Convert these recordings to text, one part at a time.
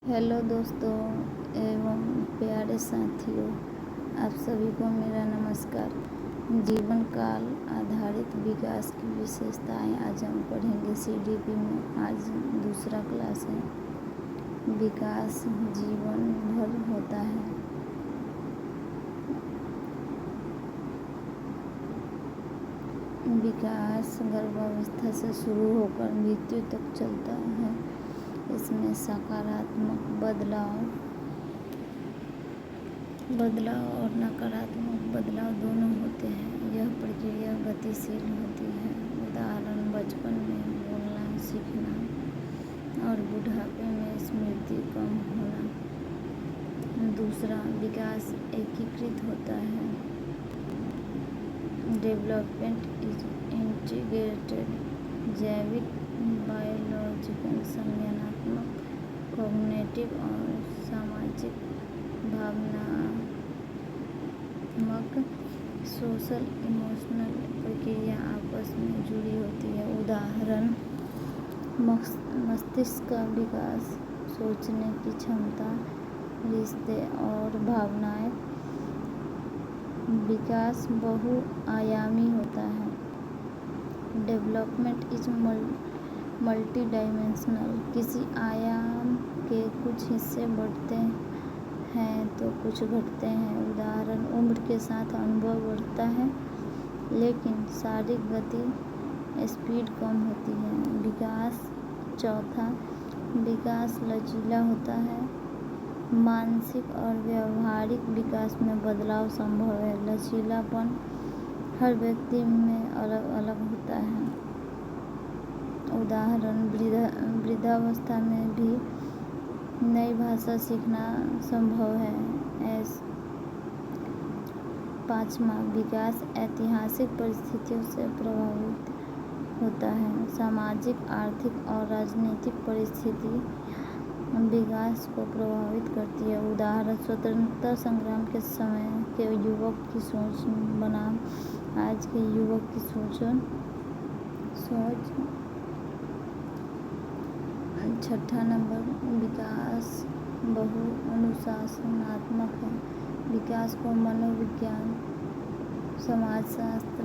Hello दोस्तों एवं प्यारे साथियों, आप सभी को मेरा नमस्कार। जीवन काल आधारित विकास की विशेषताएं आज हम पढ़ेंगे सीडीपी में। आज दूसरा क्लास है। विकास जीवन भर होता है। विकास गर्भावस्था से शुरू होकर मृत्यु तक चलता है। इसमें सकारात्मक बदलाव और नकारात्मक बदलाव दोनों होते हैं। यह प्रक्रिया गतिशील होती है। उदाहरण, बचपन में बोलना सीखना और बुढ़ापे में स्मृति कम होना। दूसरा, विकास एकीकृत होता है। Development is integrated. जैविक, बायोलॉजिकल, संज्ञानात्मक, कॉग्निटिव और सामाजिक, भावनात्मक, सोशल इमोशनल प्रक्रिया आपस में जुड़ी होती है। उदाहरण, मस्तिष्क का विकास, सोचने की क्षमता, रिश्ते और भावनाएं। विकास बहुआयामी होता है। Development is multi dimensional. किसी आयाम के कुछ हिस्से बढ़ते हैं तो कुछ घटते हैं। उदाहरण, उम्र के साथ अनुभव बढ़ता है लेकिन शारीरिक गति स्पीड कम होती है। विकास चौथा, विकास लचीला होता है। मानसिक और व्यावहारिक विकास में बदलाव संभव है। लचीलापन हर व्यक्ति में अलग अलग होता है। उदाहरण, वृद्धावस्था में भी नई भाषा सीखना संभव है। पाँचवा, विकास ऐतिहासिक परिस्थितियों से प्रभावित होता है। सामाजिक, आर्थिक और राजनीतिक परिस्थिति विकास को प्रभावित करती है। उदाहरण, स्वतंत्रता संग्राम के समय के युवक की सोच बनाम आज के युवक की सोच। छठा नंबर, विकास बहु अनुशासनात्मक है। विकास को मनोविज्ञान, समाजशास्त्र,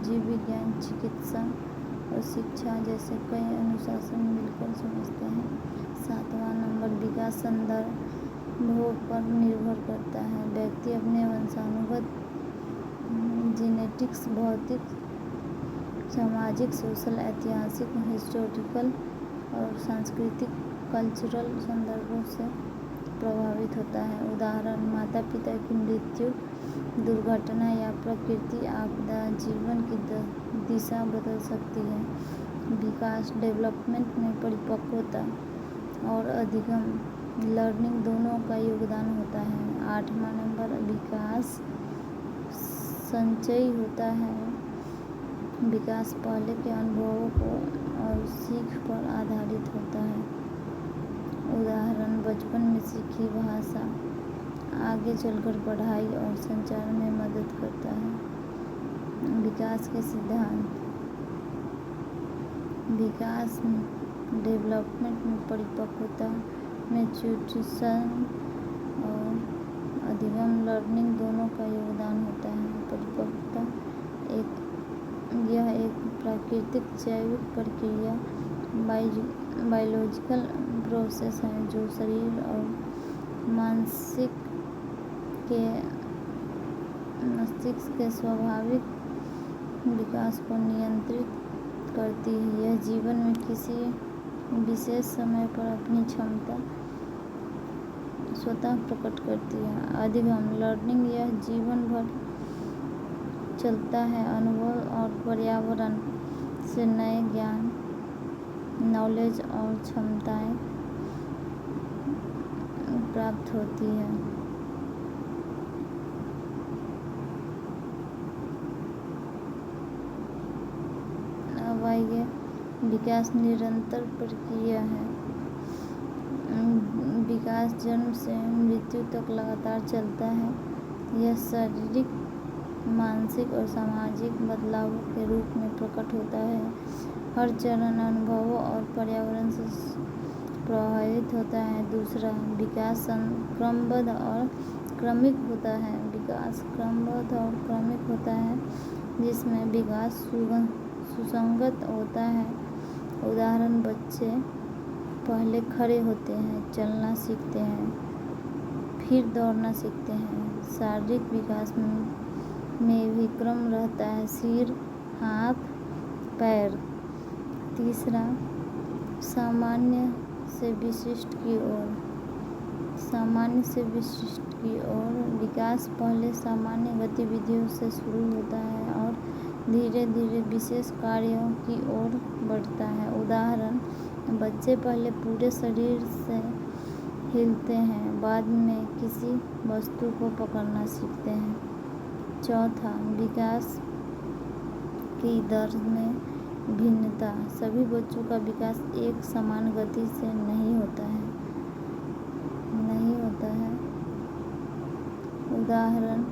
जीव विज्ञान, चिकित्सा और शिक्षा जैसे कई अनुशासन मिलकर समझते हैं। सातवां नंबर, विकास संदर्भों पर निर्भर करता है। व्यक्ति अपने वंशानुगत, जेनेटिक्स, भौतिक, सामाजिक, सोशल, ऐतिहासिक, हिस्टोरिकल और सांस्कृतिक, कल्चरल संदर्भों से प्रभावित होता है। उदाहरण, माता पिता की मृत्यु, दुर्घटना या प्रकृति आपदा जीवन की दिशा बदल सकती है। विकास डेवलपमेंट में परिपक्वता और अधिगम, लर्निंग दोनों का योगदान होता है। आठवां नंबर, विकास संचयी होता है। विकास पहले के अनुभवों और सीख पर आधारित होता है। उदाहरण, बचपन में सीखी भाषा आगे चलकर पढ़ाई और संचार में मदद करता है। विकास के सिद्धांत, विकास डेवलपमेंट में परिपक्वता, मैच्योरिटी और अधिगम, लर्निंग दोनों का योगदान होता है। परिपक्वता यह एक प्राकृतिक जैविक प्रक्रिया, बायोलॉजिकल प्रोसेस है जो शरीर और मस्तिष्क के स्वाभाविक विकास को नियंत्रित करती है। यह जीवन में किसी विशेष समय पर अपनी क्षमता स्वतः प्रकट करती है। अधिगम, लर्निंग यह जीवन भर चलता है। अनुभव और पर्यावरण से नए ज्ञान, नॉलेज और क्षमताएं प्राप्त होती है। अब आइए, विकास निरंतर प्रक्रिया है। विकास जन्म से मृत्यु तक लगातार चलता है। यह शारीरिक, मानसिक और सामाजिक बदलावों के रूप में प्रकट होता है। हर चरण अनुभवों और पर्यावरण से प्रभावित होता है। दूसरा, विकास क्रमबद्ध और क्रमिक होता है। विकास क्रमबद्ध और क्रमिक होता है जिसमें विकास सुसंगत होता है। उदाहरण, बच्चे पहले खड़े होते हैं, चलना सीखते हैं, फिर दौड़ना सीखते हैं। शारीरिक विकास में भी क्रम रहता है, सिर, हाथ, पैर। तीसरा, सामान्य से विशिष्ट की ओर। सामान्य से विशिष्ट की ओर विकास पहले सामान्य गतिविधियों से शुरू होता है और धीरे धीरे विशेष कार्यों की ओर बढ़ता है। उदाहरण, बच्चे पहले पूरे शरीर से हिलते हैं, बाद में किसी वस्तु को पकड़ना सीखते हैं। चौथा, विकास की दर में भिन्नता। सभी बच्चों का विकास एक समान गति से नहीं होता है। उदाहरण,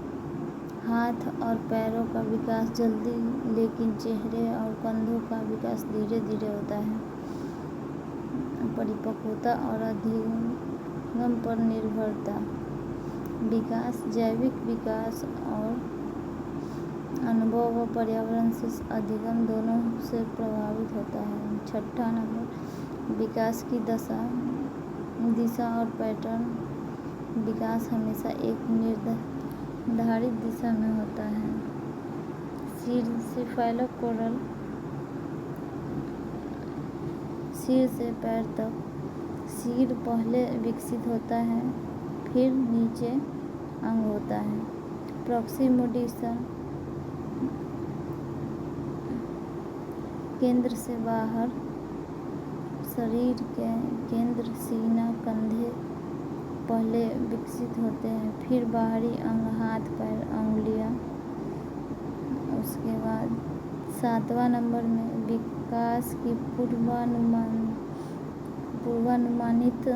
हाथ और पैरों का विकास जल्दी, लेकिन चेहरे और कंधों का विकास धीरे धीरे होता है। परिपक्वता और अधिगम पर निर्भरता। विकास जैविक विकास और अनुभव व पर्यावरण से अधिगम दोनों से प्रभावित होता है। छठा नंबर, विकास की दिशा और पैटर्न। विकास हमेशा एक निर्धारित दिशा में होता है। सिर से पैर तक। सिर पहले विकसित होता है, फिर नीचे अंग होता है। प्रॉक्सिमोडिशन, केंद्र से बाहर। शरीर के केंद्र, सीना, कंधे पहले विकसित होते हैं, फिर बाहरी अंग, हाथ, पैर, अंगुलियां। उसके बाद 7वां नंबर में विकास की पूर्वानुमानित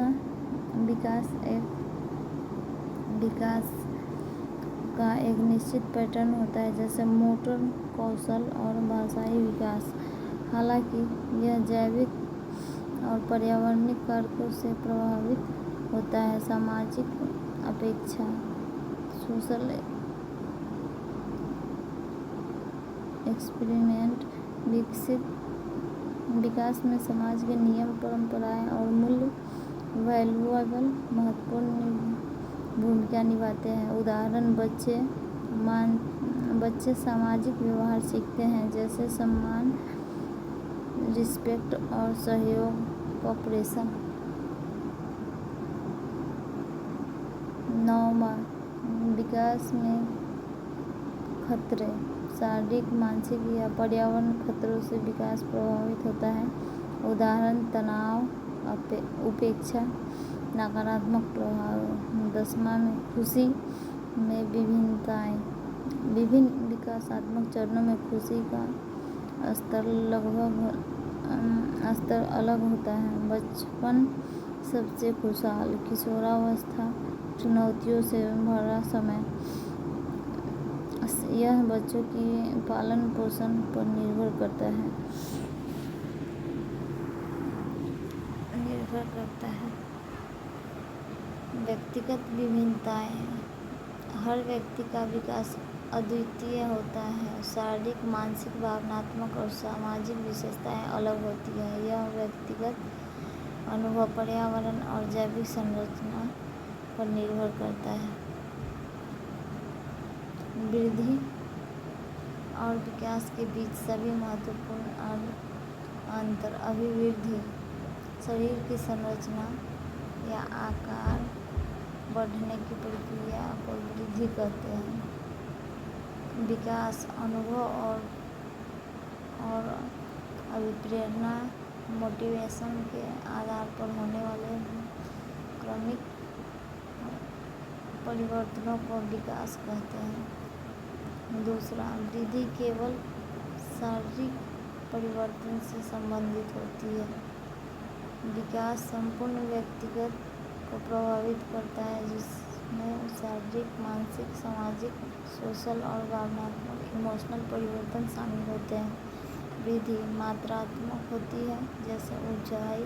विकास का एक निश्चित पैटर्न होता है, जैसे मोटर कौशल और भाषाई विकास। हालांकि यह जैविक और पर्यावरणीय कारकों से प्रभावित होता है। सामाजिक अपेक्षा, सोशल एक्सपेरिमेंट। विकास में समाज के नियम, परंपराएं और मूल्य वैल्यूएबल महत्वपूर्ण भूमिका निभाते हैं। उदाहरण, बच्चे सामाजिक व्यवहार सीखते हैं, जैसे सम्मान, रिस्पेक्ट और सहयोग, कोऑपरेशन। 9वां, विकास में खतरे। शारीरिक, मानसिक या पर्यावरण खतरों से विकास प्रभावित होता है। उदाहरण, तनाव, उपेक्षा, नकारात्मक प्रभाव। 10वां में खुशी में विभिन्नताएं। विभिन्न विकासात्मक चरणों में खुशी का स्तर अलग होता है। बचपन सबसे खुशहाल, किशोरावस्था चुनौतियों से भरा समय। यह बच्चों की पालन पोषण पर निर्भर करता है। व्यक्तिगत विभिन्नताएं। हर व्यक्ति का विकास अद्वितीय होता है। शारीरिक, मानसिक, भावनात्मक और सामाजिक विशेषताएं अलग होती हैं। यह व्यक्तिगत अनुभव, पर्यावरण और जैविक संरचना पर निर्भर करता है। वृद्धि और विकास के बीच सभी महत्वपूर्ण अंतर। अभिवृद्धि, शरीर की संरचना या आकार बढ़ने की प्रक्रिया को वृद्धि कहते हैं। विकास, अनुभव और अभिप्रेरणा, मोटिवेशन के आधार पर होने वाले क्रमिक परिवर्तनों को विकास कहते हैं। दूसरा, वृद्धि केवल शारीरिक परिवर्तन से संबंधित होती है। विकास संपूर्ण व्यक्तिगत को प्रभावित करता है, जिसमें शारीरिक, मानसिक, सामाजिक, सोशल और भावनात्मक इमोशनल परिवर्तन शामिल होते हैं। वृद्धि मात्रात्मक होती है, जैसे ऊंचाई,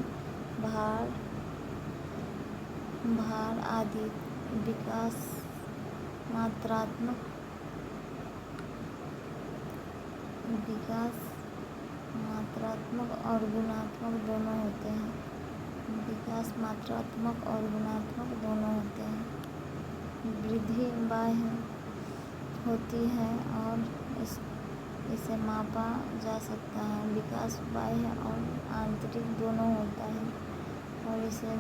भार, भार आदि। विकास मात्रात्मक और गुणात्मक दोनों होते हैं। विकास मात्रात्मक और गुणात्मक दोनों होते हैं। वृद्धि बाह्य होती है और इसे मापा जा सकता है। विकास बाह्य और आंतरिक दोनों होता है और इसे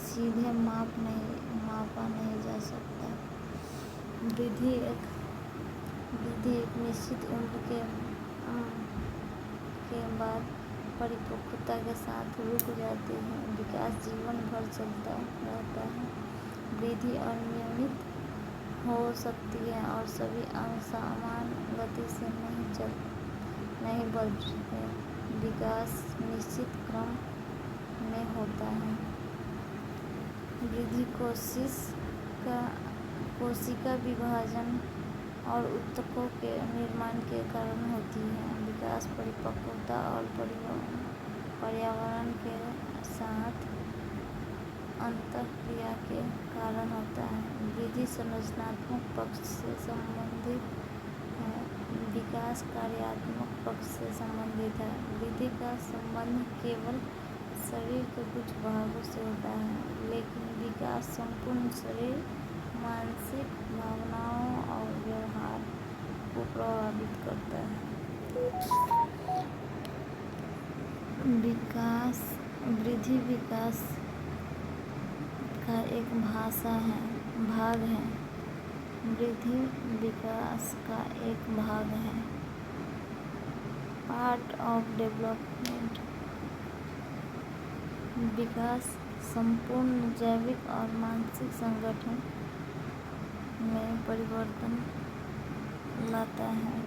सीधे मापा नहीं जा सकता। वृद्धि एक निश्चित उम्र के बाद परिपक्वता के साथ रुक जाती है। विकास जीवन भर चलता रहता है। वृद्धि अनियमित हो सकती है और सभी अंग समान गति से नहीं बढ़ते। विकास निश्चित क्रम में होता है। वृद्धि कोशिका विभाजन और ऊतकों के निर्माण के कारण होती है। विकास परिपक्वता और पर्यावरण के साथ अंतःक्रिया के कारण होता है। वृद्धि संरचनात्मक पक्ष से संबंधित है। विकास कार्यात्मक पक्ष से संबंधित है। वृद्धि का संबंध केवल शरीर के कुछ भागों से होता है, लेकिन विकास संपूर्ण शरीर, मानसिक, भावनाओं और व्यवहार को प्रभावित करता है। वृद्धि विकास का एक भाग है। वृद्धि विकास का एक भाग है। Part of development. विकास संपूर्ण जैविक और मानसिक संगठन में परिवर्तन लाता है।